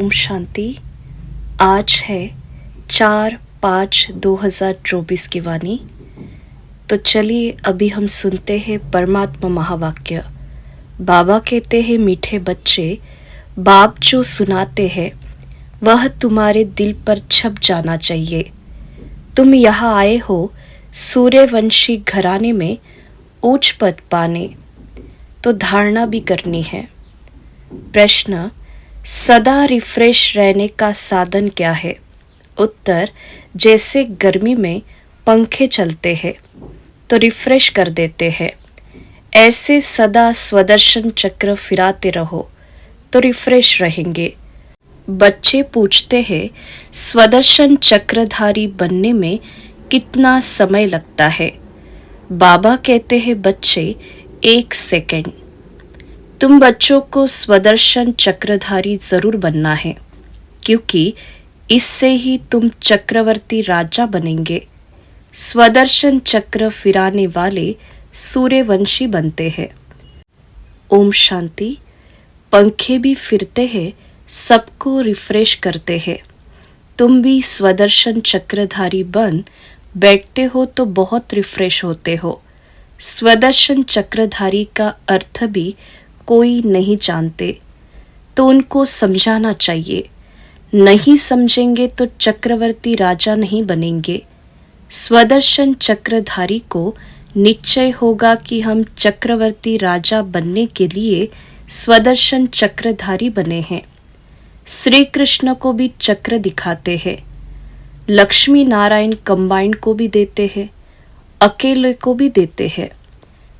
ओम शांति। आज है 4/5/2024 की वाणी। तो चलिए अभी हम सुनते हैं परमात्मा महावाक्य। बाबा कहते हैं, मीठे बच्चे, बाप जो सुनाते हैं वह तुम्हारे दिल पर छप जाना चाहिए। तुम यहाँ आए हो सूर्यवंशी घराने में ऊंच पद पाने, तो धारणा भी करनी है। प्रश्न, सदा रिफ्रेश रहने का साधन क्या है? उत्तर, जैसे गर्मी में पंखे चलते हैं तो रिफ्रेश कर देते हैं, ऐसे सदा स्वदर्शन चक्र फिराते रहो तो रिफ्रेश रहेंगे। बच्चे पूछते हैं, स्वदर्शन चक्रधारी बनने में कितना समय लगता है? बाबा कहते हैं, बच्चे, 1 सेकंड। तुम बच्चों को स्वदर्शन चक्रधारी जरूर बनना है, क्योंकि इससे ही तुम चक्रवर्ती राजा बनेंगे। स्वदर्शन चक्र फिराने वाले सूर्यवंशी बनते हैं। ओम शांति। पंखे भी फिरते हैं, सबको रिफ्रेश करते हैं। तुम भी स्वदर्शन चक्रधारी बन बैठते हो तो बहुत रिफ्रेश होते हो। स्वदर्शन चक्रधारी का अर्थ भी कोई नहीं जानते, तो उनको समझाना चाहिए। नहीं समझेंगे तो चक्रवर्ती राजा नहीं बनेंगे। स्वदर्शन चक्रधारी को निश्चय होगा कि हम चक्रवर्ती राजा बनने के लिए स्वदर्शन चक्रधारी बने हैं। श्री कृष्ण को भी चक्र दिखाते हैं, लक्ष्मी नारायण कंबाइंड को भी देते हैं, अकेले को भी देते हैं।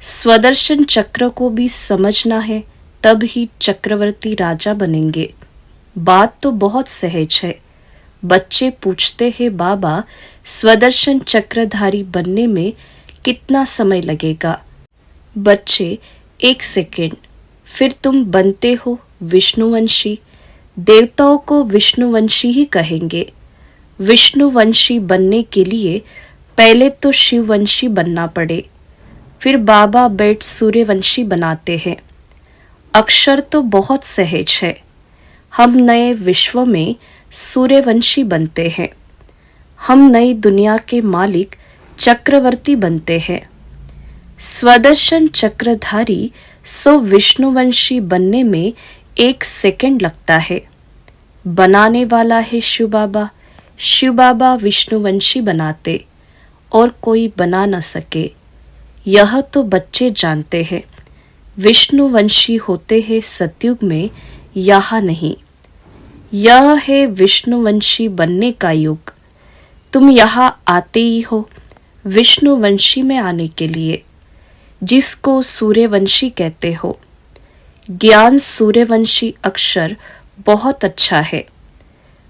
स्वदर्शन चक्र को भी समझना है, तब ही चक्रवर्ती राजा बनेंगे। बात तो बहुत सहज है। बच्चे पूछते हैं, बाबा, स्वदर्शन चक्रधारी बनने में कितना समय लगेगा? बच्चे, 1 सेकंड। फिर तुम बनते हो विष्णुवंशी। देवताओं को विष्णुवंशी ही कहेंगे। विष्णुवंशी बनने के लिए पहले तो शिववंशी बनना पड़े, फिर बाबा बैठ सूर्यवंशी बनाते हैं। अक्षर तो बहुत सहज है। हम नए विश्व में सूर्यवंशी बनते हैं। हम नई दुनिया के मालिक चक्रवर्ती बनते हैं। स्वदर्शन चक्रधारी विष्णुवंशी बनने में 1 सेकंड लगता है। बनाने वाला है शिव बाबा। शिव बाबा विष्णुवंशी बनाते और कोई बना न सके, यह तो बच्चे जानते हैं। विष्णुवंशी होते हैं सतयुग में, यहाँ नहीं। यह है विष्णुवंशी बनने का युग। तुम यहाँ आते ही हो विष्णुवंशी में आने के लिए, जिसको सूर्यवंशी कहते हो। ज्ञान सूर्यवंशी अक्षर बहुत अच्छा है।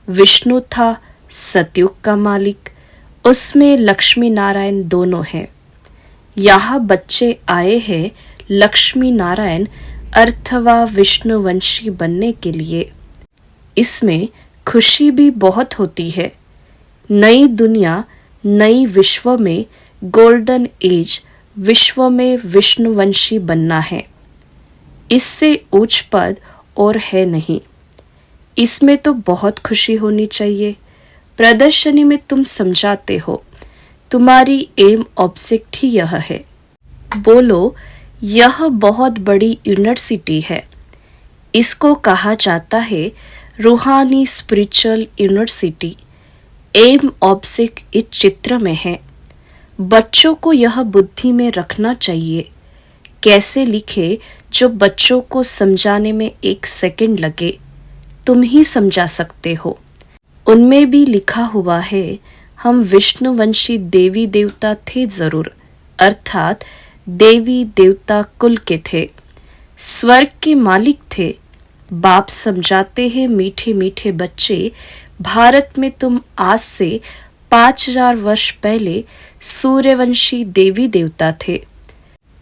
विष्णु था सतयुग का मालिक, उसमें लक्ष्मी नारायण दोनों हैं। यहाँ बच्चे आए हैं लक्ष्मी नारायण अथवा विष्णुवंशी बनने के लिए। इसमें खुशी भी बहुत होती है। नई दुनिया, नई विश्व में गोल्डन एज विश्व में विष्णुवंशी बनना है। इससे उच्च पद और है नहीं। इसमें तो बहुत खुशी होनी चाहिए। प्रदर्शनी में तुम समझाते हो, तुम्हारी एम ऑब्जेक्ट ही यह है। बोलो, यह बहुत बड़ी यूनिवर्सिटी है। इसको कहा जाता है रूहानी स्पिरिचुअल यूनिवर्सिटी। एम ऑब्जेक्ट इस चित्र में है। बच्चों को यह बुद्धि में रखना चाहिए। कैसे लिखे जो बच्चों को समझाने में 1 सेकंड लगे, तुम ही समझा सकते हो। उनमें भी लिखा हुआ है, हम विष्णुवंशी देवी देवता थे जरूर, अर्थात देवी देवता कुल के थे, स्वर्ग के मालिक थे। बाप समझाते हैं, मीठे मीठे बच्चे, भारत में तुम आज से 5000 वर्ष पहले सूर्यवंशी देवी देवता थे।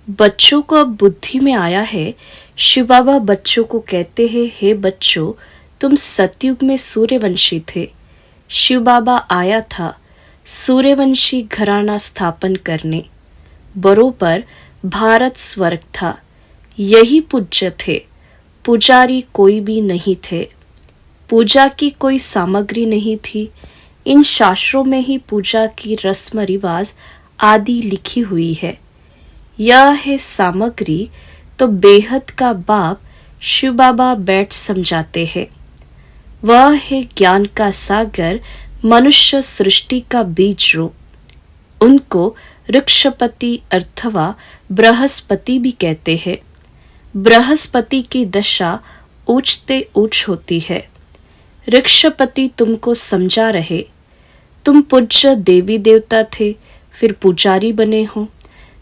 बच्चों को अब बुद्धि में आया है। शिव बाबा बच्चों को कहते हैं, हे बच्चों, तुम सतयुग में सूर्यवंशी थे। शिव बाबा आया था सूर्यवंशी घराना स्थापन करने। बरोबर भारत स्वर्ग था, यही पूज्य थे। पुजारी कोई भी नहीं थे। पूजा की कोई सामग्री नहीं थी। इन शास्त्रों में ही पूजा की रस्म रिवाज आदि लिखी हुई है। यह है सामग्री तो बेहद का बाप शिव बाबा बैठ समझाते हैं। वह है ज्ञान का सागर, मनुष्य सृष्टि का बीज रूप। उनको वृक्षपति अथवा बृहस्पति भी कहते हैं। बृहस्पति की दशा ऊंचते ऊंच होती है। वृक्षपति तुमको समझा रहे। तुम पूज्य देवी देवता थे, फिर पुजारी बने हो।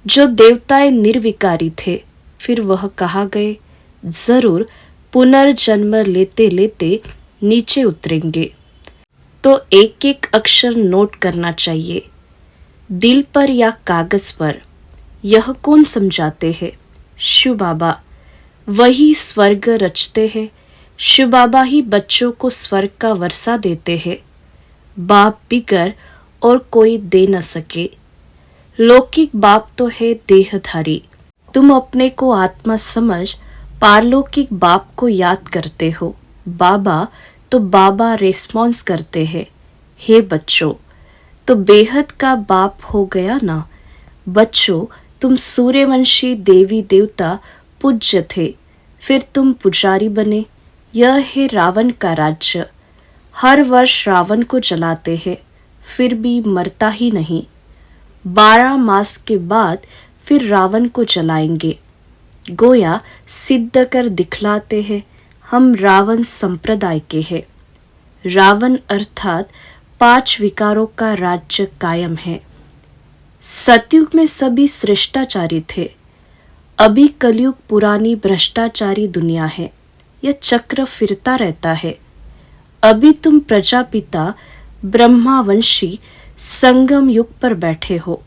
जो देवताएं निर्विकारी थे, फिर वह कहाँ गए? जरूर पुनर्जन्म लेते लेते नीचे उतरेंगे। तो एक एक अक्षर नोट करना चाहिए, दिल पर या कागज पर। यह कौन समझाते हैं? शिव बाबा। वही स्वर्ग रचते हैं। शिव बाबा ही बच्चों को स्वर्ग का वर्षा देते हैं। बाप बिगर और कोई दे न सके। लौकिक बाप तो है देहधारी। तुम अपने को आत्मा समझ पारलौकिक बाप को याद करते हो। बाबा तो बाबा रिस्पॉन्स करते हैं, हे बच्चों। तो बेहद का बाप हो गया ना। बच्चों, तुम सूर्यवंशी देवी देवता पूज्य थे, फिर तुम पुजारी बने। यह है रावण का राज्य। हर वर्ष रावण को जलाते हैं, फिर भी मरता ही नहीं। 12 मास के बाद फिर रावण को जलाएंगे। गोया सिद्ध कर दिखलाते हैं, हम रावण संप्रदाय के हैं। रावण अर्थात 5 विकारों का राज्य कायम है। सतयुग में सभी श्रेष्ठाचारी थे। अभी कलयुग पुरानी भ्रष्टाचारी दुनिया है। यह चक्र फिरता रहता है। अभी तुम प्रजापिता ब्रह्मावंशी संगम युग पर बैठे हो।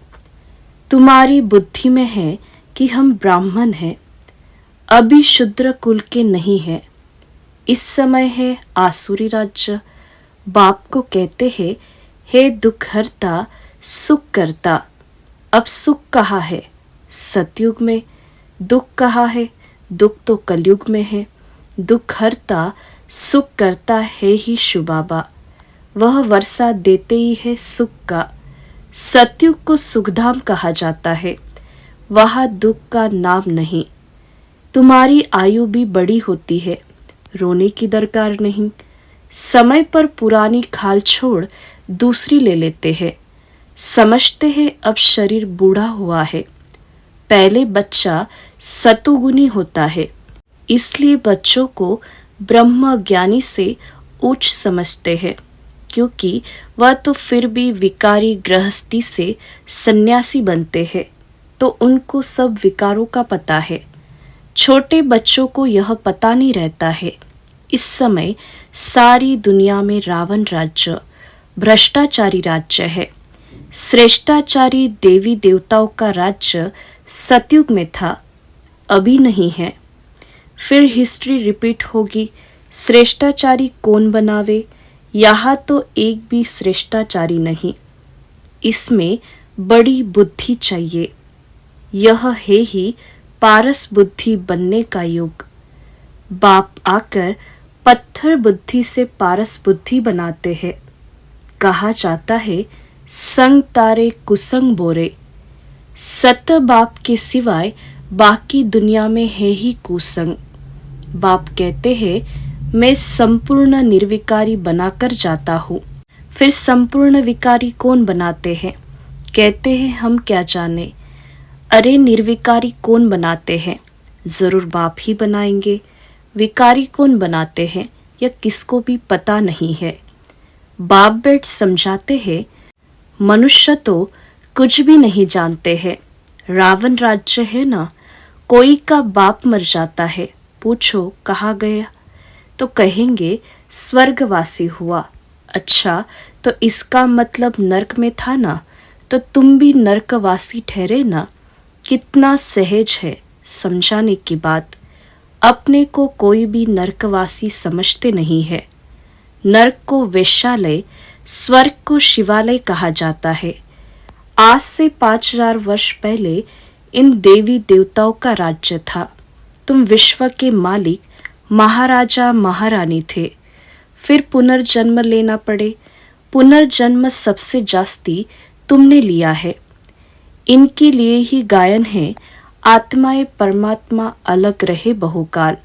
तुम्हारी बुद्धि में है कि हम ब्राह्मण हैं, अभी शूद्र कुल के नहीं है। इस समय है आसुरी राज्य। बाप को कहते हैं, हे दुख हरता सुख करता। अब सुख कहाँ है? सतयुग में। दुख कहाँ है? दुख तो कलयुग में है। दुख हरता सुख करता है ही शिव बाबा। वह वर्षा देते ही है सुख का। सतयुग को सुखधाम कहा जाता है, वहाँ दुख का नाम नहीं। तुम्हारी आयु भी बड़ी होती है, रोने की दरकार नहीं। समय पर पुरानी खाल छोड़ दूसरी ले लेते हैं। समझते हैं अब शरीर बूढ़ा हुआ है। पहले बच्चा सतुगुनी होता है, इसलिए बच्चों को ब्रह्म ज्ञानी से उच्च समझते हैं, क्योंकि वह तो फिर भी विकारी गृहस्थी से सन्यासी बनते हैं, तो उनको सब विकारों का पता है। छोटे बच्चों को यह पता नहीं रहता है। इस समय सारी दुनिया में रावण राज्य, भ्रष्टाचारी राज्य है। श्रेष्ठाचारी देवी देवताओं का राज्य सतयुग में था, अभी नहीं है। फिर हिस्ट्री रिपीट होगी। श्रेष्ठाचारी कौन बनावे? यहाँ तो एक भी श्रेष्ठाचारी नहीं। इसमें बड़ी बुद्धि चाहिए। यह है ही पारस बुद्धि बनने का युग। बाप आकर पत्थर बुद्धि से पारस बुद्धि बनाते हैं। कहा जाता है, संग तारे कुसंग बोरे। सत बाप के सिवाय बाकी दुनिया में है ही कुसंग। बाप कहते हैं, मैं संपूर्ण निर्विकारी बनाकर जाता हूँ। फिर संपूर्ण विकारी कौन बनाते हैं? कहते हैं, हम क्या जाने। अरे निर्विकारी कौन बनाते हैं? जरूर बाप ही बनाएंगे। विकारी कौन बनाते हैं यह किसको भी पता नहीं है। बाप बैठ समझाते हैं, मनुष्य तो कुछ भी नहीं जानते हैं। रावण राज्य है ना, कोई का बाप मर जाता है, पूछो कहाँ गया, तो कहेंगे स्वर्गवासी हुआ। अच्छा, तो इसका मतलब नरक में था ना, तो तुम भी नरकवासी ठहरे ना। कितना सहज है समझाने की बात। अपने को कोई भी नरकवासी समझते नहीं है। नरक को वेश्यालय, स्वर्ग को शिवालय कहा जाता है। आज से 5000 वर्ष पहले इन देवी देवताओं का राज्य था। तुम विश्व के मालिक महाराजा महारानी थे। फिर पुनर्जन्म लेना पड़े। पुनर्जन्म सबसे जास्ती तुमने लिया है। इनके लिए ही गायन है, आत्माएं परमात्मा अलग रहे बहुकाल।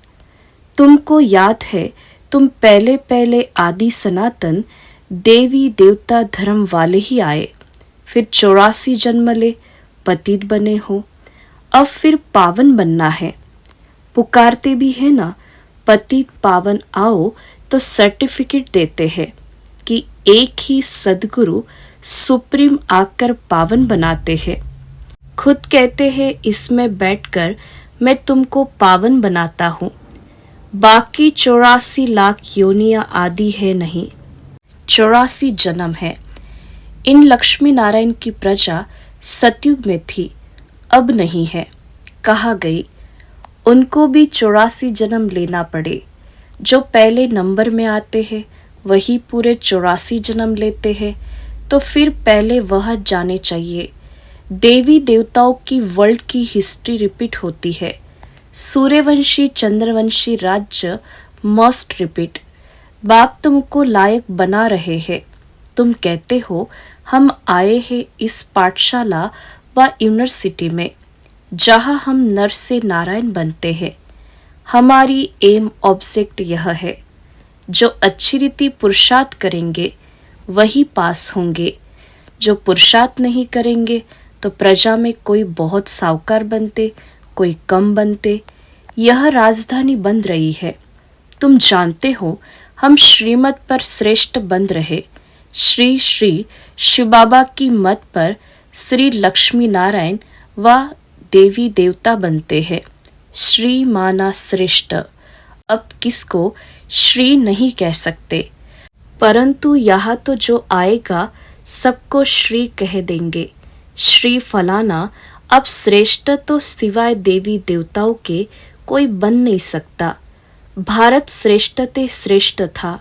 तुमको याद है, तुम पहले पहले आदि सनातन देवी देवता धर्म वाले ही आए, फिर 84 जन्म ले पतित बने हो, अब फिर पावन बनना है। पुकारते भी है ना, पतित पावन आओ, तो सर्टिफिकेट देते हैं कि एक ही सदगुरु सुप्रीम आकर पावन बनाते हैं। खुद कहते हैं इसमें बैठकर मैं तुमको पावन बनाता हूँ। बाकी 84 लाख योनियां आदि है नहीं, 84 जन्म है। इन लक्ष्मी नारायण की प्रजा सतयुग में थी, अब नहीं है, कहा गई। उनको भी 84 जन्म लेना पड़े। जो पहले नंबर में आते हैं वही पूरे 84 जन्म लेते हैं, तो फिर पहले वह जाने चाहिए। देवी देवताओं की वर्ल्ड की हिस्ट्री रिपीट होती है। सूर्यवंशी चंद्रवंशी राज्य मस्ट रिपीट। बाप तुमको लायक बना रहे हैं। तुम कहते हो हम आए हैं इस पाठशाला व यूनिवर्सिटी में, जहां हम नर से नारायण बनते हैं। हमारी एम ऑब्जेक्ट यह है, जो अच्छी रीति पुरुषार्थ करेंगे वही पास होंगे। जो पुरुषार्थ नहीं करेंगे तो प्रजा में कोई बहुत साहूकार बनते, कोई कम बनते। यह राजधानी बन रही है। तुम जानते हो हम श्रीमत पर श्रेष्ठ बन रहे। श्री श्री शिव बाबा की मत पर श्री लक्ष्मी नारायण व देवी देवता बनते हैं। श्री माना श्रेष्ठ, अब किसको श्री नहीं कह सकते, परंतु यहाँ तो जो आएगा सबको श्री कह देंगे। श्री फलाना। अब श्रेष्ठ तो सिवाय देवी देवताओं के कोई बन नहीं सकता। भारत श्रेष्ठते श्रेष्ठ था।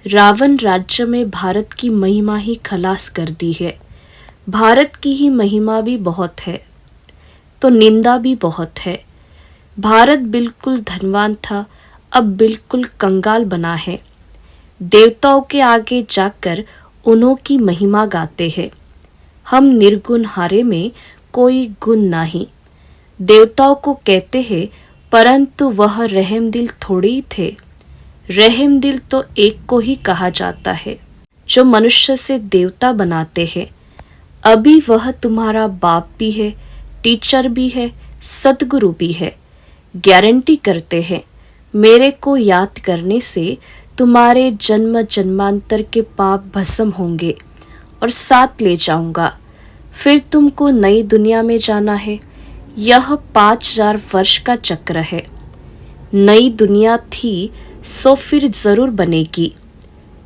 रावण राज्य में भारत की महिमा ही खलास कर दी है। भारत की ही महिमा भी बहुत है तो निंदा भी बहुत है। भारत बिल्कुल धनवान था, अब बिल्कुल कंगाल बना है। देवताओं के आगे जाकर उन्हों की महिमा गाते हैं। हम निर्गुण हारे में कोई गुण नहीं। देवताओं को कहते हैं, परंतु वह रहम दिल थोड़ी ही थे। रहम दिल तो एक को ही कहा जाता है, जो मनुष्य से देवता बनाते हैं। अभी वह तुम्हारा बाप भी है, टीचर भी है, सदगुरु भी है। गारंटी करते हैं, मेरे को याद करने से तुम्हारे जन्म जन्मांतर के पाप भस्म होंगे और साथ ले जाऊंगा। फिर तुमको नई दुनिया में जाना है। यह 5000 वर्ष का चक्र है। नई दुनिया थी सो फिर जरूर बनेगी।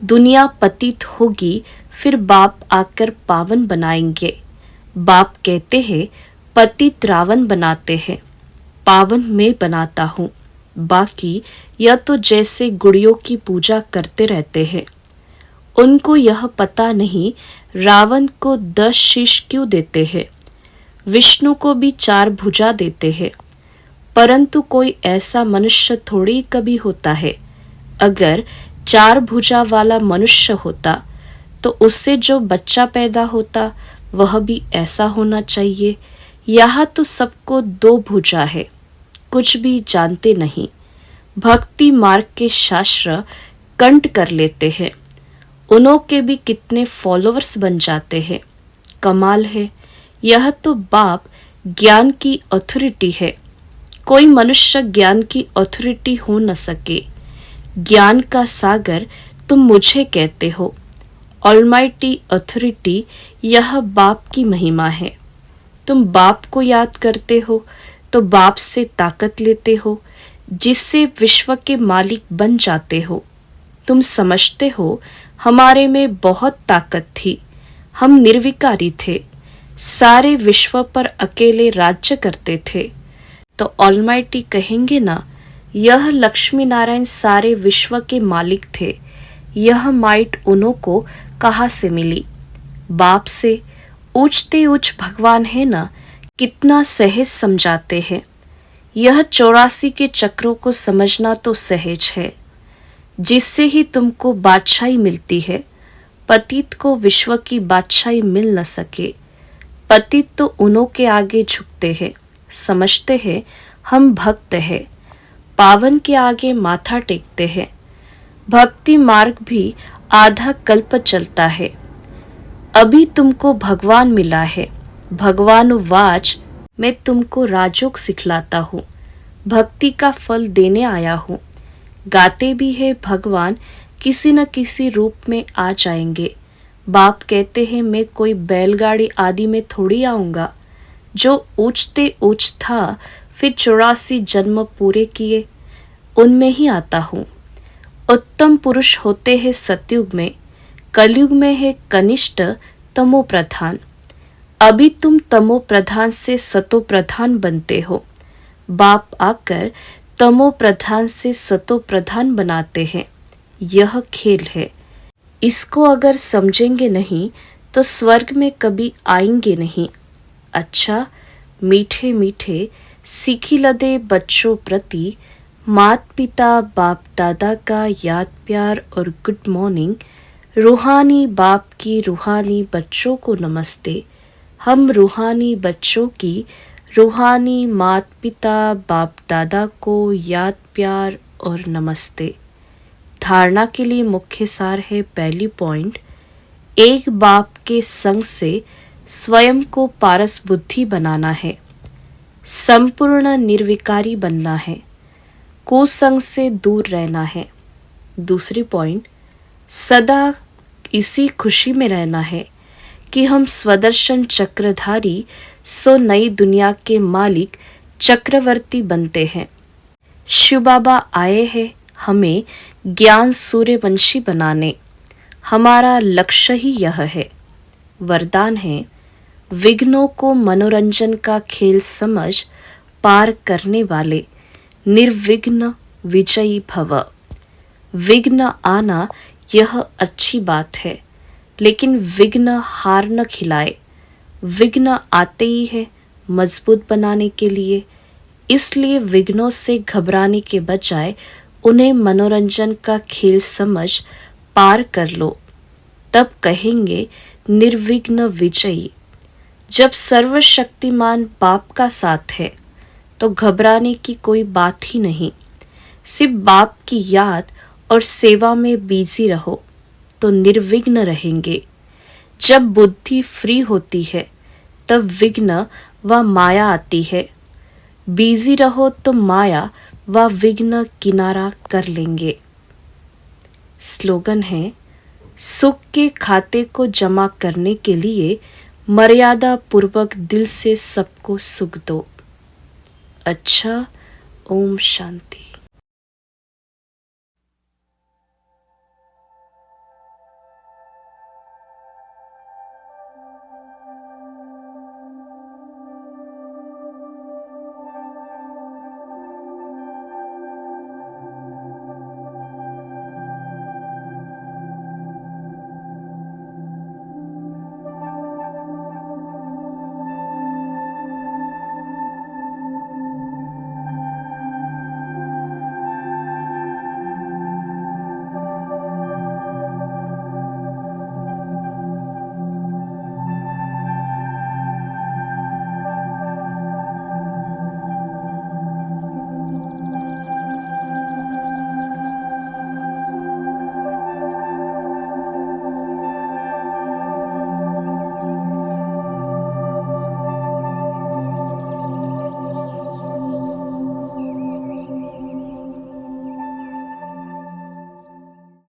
दुनिया पतित होगी, फिर बाप आकर पावन बनाएंगे। बाप कहते हैं, पतित रावण बनाते हैं, पावन मैं बनाता हूँ। बाकी यह तो जैसे गुड़ियों की पूजा करते रहते हैं। उनको यह पता नहीं रावण को 10 शीश क्यों देते हैं। विष्णु को भी 4 भुजा देते हैं, परंतु कोई ऐसा मनुष्य थोड़ी कभी होता है। अगर 4 भुजा वाला मनुष्य होता तो उससे जो बच्चा पैदा होता वह भी ऐसा होना चाहिए। यहाँ तो सबको 2 भुजा है, कुछ भी जानते नहीं। भक्ति मार्ग के शास्त्र कंठ कर लेते हैं। उन्हों के भी कितने फॉलोअर्स बन जाते हैं। कमाल है। यह तो बाप ज्ञान की अथॉरिटी है। कोई मनुष्य ज्ञान की अथॉरिटी हो न सके। ज्ञान का सागर तुम मुझे कहते हो। ऑलमाइटी अथॉरिटी, यह बाप की महिमा है। तुम बाप को याद करते हो तो बाप से ताकत लेते हो, जिससे विश्व के मालिक बन जाते हो। तुम समझते हो हमारे में बहुत ताकत थी, हम निर्विकारी थे, सारे विश्व पर अकेले राज्य करते थे। तो ऑलमाइटी कहेंगे ना, यह लक्ष्मी नारायण सारे विश्व के मालिक थे। यह माइट उन्हों को कहाँ से मिली? बाप से। ऊंचते ऊंच भगवान है ना, कितना सहज समझाते हैं। यह 84 के चक्रों को समझना तो सहज है। जिससे ही तुमको बादशाही मिलती है। पतित को विश्व की बादशाही मिल न सके। पतित तो उन्हों के आगे झुकते हैं, समझते हैं हम भक्त हैं, पावन के आगे माथा टेकते हैं। भक्ति मार्ग भी आधा कल्प चलता है। अभी तुमको भगवान मिला है। भगवान वाच मैं तुमको राजयोग सिखलाता हूँ, भक्ति का फल देने आया हूँ। गाते भी है भगवान किसी न किसी रूप में आ जाएंगे। बाप कहते हैं मैं कोई बैलगाड़ी आदि में थोड़ी आऊंगा। जो ऊंचते ऊंच था फिर 84 जन्म पूरे किए, उनमें ही आता हूँ। उत्तम पुरुष होते हैं सतयुग में, कलयुग में है कनिष्ठ तमो प्रधान। अभी तुम तमो प्रधान से सतो प्रधान बनते हो। बाप आकर तमो प्रधान से सतो प्रधान बनाते हैं। यह खेल है। इसको अगर समझेंगे नहीं तो स्वर्ग में कभी आएंगे नहीं। अच्छा, मीठे मीठे सीखी लदे बच्चों प्रति मात पिता बाप दादा का याद प्यार और गुड मॉर्निंग। रूहानी बाप की रूहानी बच्चों को नमस्ते। हम रूहानी बच्चों की रूहानी मात पिता बाप दादा को याद प्यार और नमस्ते। धारणा के लिए मुख्य सार है। पहली पॉइंट, एक बाप के संग से स्वयं को पारस बुद्धि बनाना है, संपूर्ण निर्विकारी बनना है, कुसंग से दूर रहना है। दूसरी पॉइंट, सदा इसी खुशी में रहना है कि हम स्वदर्शन चक्रधारी सो नई दुनिया के मालिक चक्रवर्ती बनते हैं। शिव बाबा आए हैं हमें ज्ञान सूर्यवंशी बनाने। हमारा लक्ष्य ही यह है। वरदान है, विघ्नों को मनोरंजन का खेल समझ पार करने वाले निर्विघ्न विजयी भव। विघ्न आना यह अच्छी बात है, लेकिन विघ्न हार न खिलाए। विघ्न आते ही है मजबूत बनाने के लिए। इसलिए विघ्नों से घबराने के बजाय उन्हें मनोरंजन का खेल समझ पार कर लो, तब कहेंगे निर्विघ्न विजयी। जब सर्वशक्तिमान बाप का साथ है तो घबराने की कोई बात ही नहीं। सिर्फ बाप की याद और सेवा में बिजी रहो तो निर्विघ्न रहेंगे। जब बुद्धि फ्री होती है तब विघ्न व माया आती है। बिजी रहो तो माया व विघ्न किनारा कर लेंगे। स्लोगन है, सुख के खाते को जमा करने के लिए मर्यादा पूर्वक दिल से सबको सुख दो। अच्छा, ओम शांति।